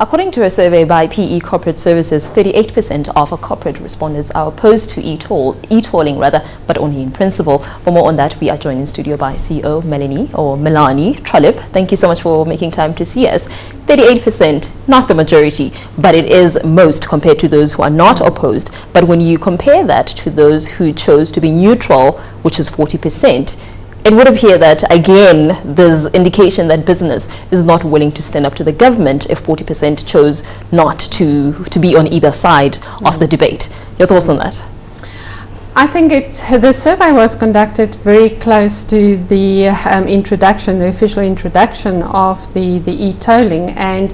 According to a survey by PE Corporate Services, 38% of corporate respondents are opposed to e-tolling, but only in principle. For more on that, we are joined in studio by CEO Melanie Trollip. Thank you so much for making time to see us. 38%, not the majority, but it is most compared to those who are not opposed. But when you compare that to those who chose to be neutral, which is 40%, it would appear that, again, there's indication that business is not willing to stand up to the government if 40% chose not to be on either side of the debate. Your thoughts on that? I think the survey was conducted very close to the the official introduction of the e-tolling, and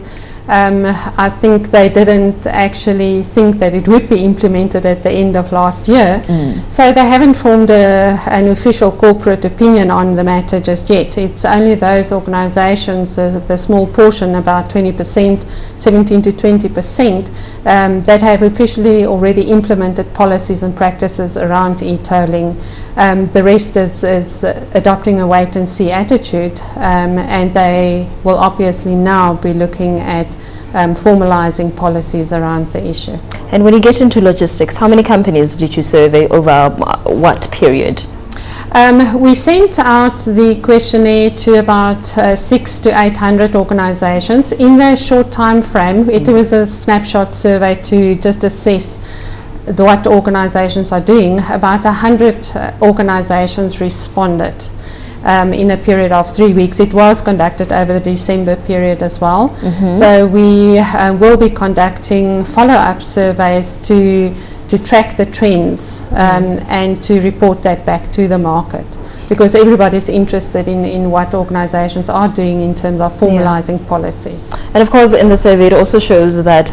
I think they didn't actually think that it would be implemented at the end of last year. So they haven't formed an official corporate opinion on the matter just yet. It's only those organizations, the small portion, about 20%, 17 to 20%, that have officially already implemented policies and practices around e-tolling. The rest is adopting a wait-and-see attitude, and they will obviously now be looking at formalizing policies around the issue. And when you get into logistics, how many companies did you survey over what period? We sent out the questionnaire to about 600 to 800 organizations. In the short time frame, it was a snapshot survey to just assess what organizations are doing. About 100 organizations responded in a period of 3 weeks. It was conducted over the December period as well. So we will be conducting follow-up surveys to track the trends and to report that back to the market, because everybody's interested in what organizations are doing in terms of formalizing policies. And of course, in the survey, it also shows that,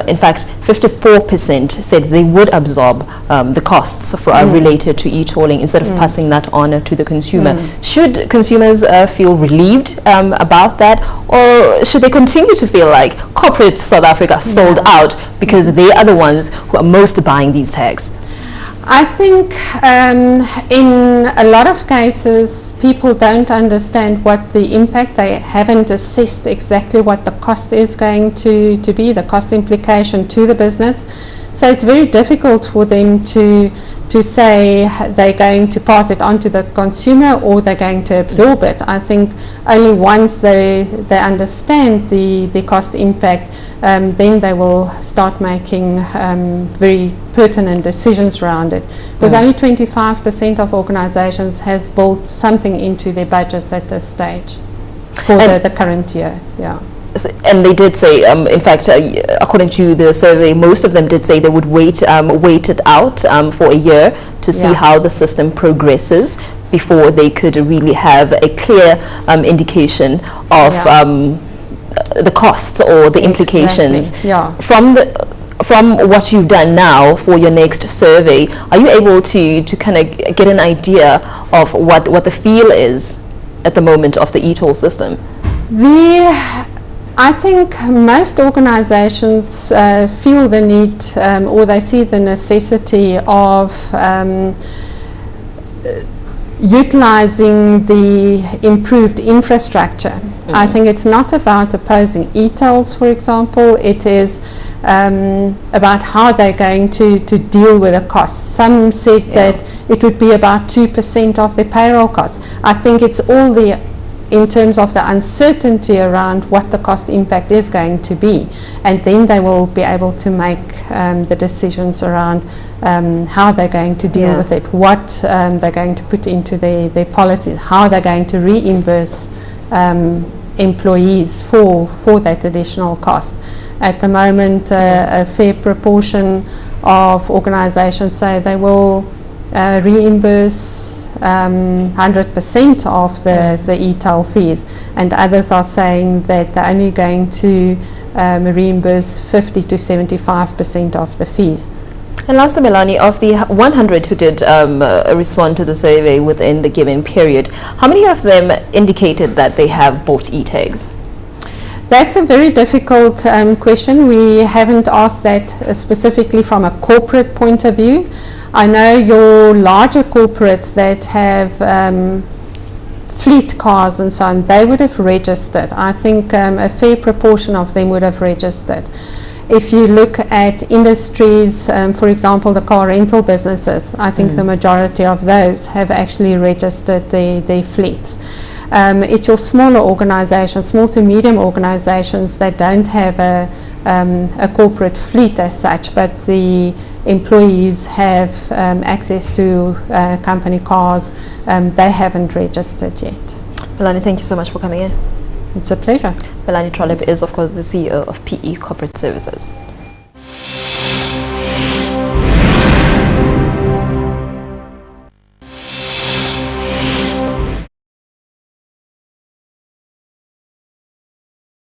in fact, 54% said they would absorb the costs related to e-tolling instead of passing that on to the consumer. Should consumers feel relieved about that, or should they continue to feel like corporate South Africa sold out because they are the ones who are most buying these tags? I think in a lot of cases people don't understand what the impact, they haven't assessed exactly what the cost is going to be, the cost implication to the business. So it's very difficult for them to say they're going to pass it on to the consumer or they're going to absorb it. I think only once they understand the cost impact, then they will start making very pertinent decisions around it. Because only 25% of organizations has built something into their budgets at this stage for the current year. And they did say, in fact, according to the survey, most of them did say they would wait it out for a year to see how the system progresses before they could really have a clear indication of the costs or the implications. From what you've done now for your next survey, are you able to kind of get an idea of what the feel is at the moment of the e-toll system? I think most organizations feel the need or they see the necessity of utilizing the improved infrastructure. I think it's not about opposing e-tolls, for example. It is about how they're going to deal with the costs. Some said that it would be about 2% of their payroll costs. I think it's all in terms of the uncertainty around what the cost impact is going to be, and then they will be able to make the decisions around how they're going to deal with it, what they're going to put into their policies, how they're going to reimburse employees for that additional cost. At the moment, a fair proportion of organizations say they will reimburse 100% of the e-toll fees, and others are saying that they're only going to reimburse 50 to 75% of the fees. And lastly, Melanie, of the 100 who did respond to the survey within the given period, how many of them indicated that they have bought e-tags? That's a very difficult question. We haven't asked that specifically from a corporate point of view. I know your larger corporates that have fleet cars and so on, they would have registered. I think a fair proportion of them would have registered. If you look at industries, for example, the car rental businesses, I think the majority of those have actually registered their fleets. It's your smaller organizations, small to medium organizations that don't have a corporate fleet as such, but the employees have access to company cars. They haven't registered yet. Melanie, thank you so much for coming in. It's a pleasure. Melanie Trollip is, of course, the CEO of PE Corporate Services.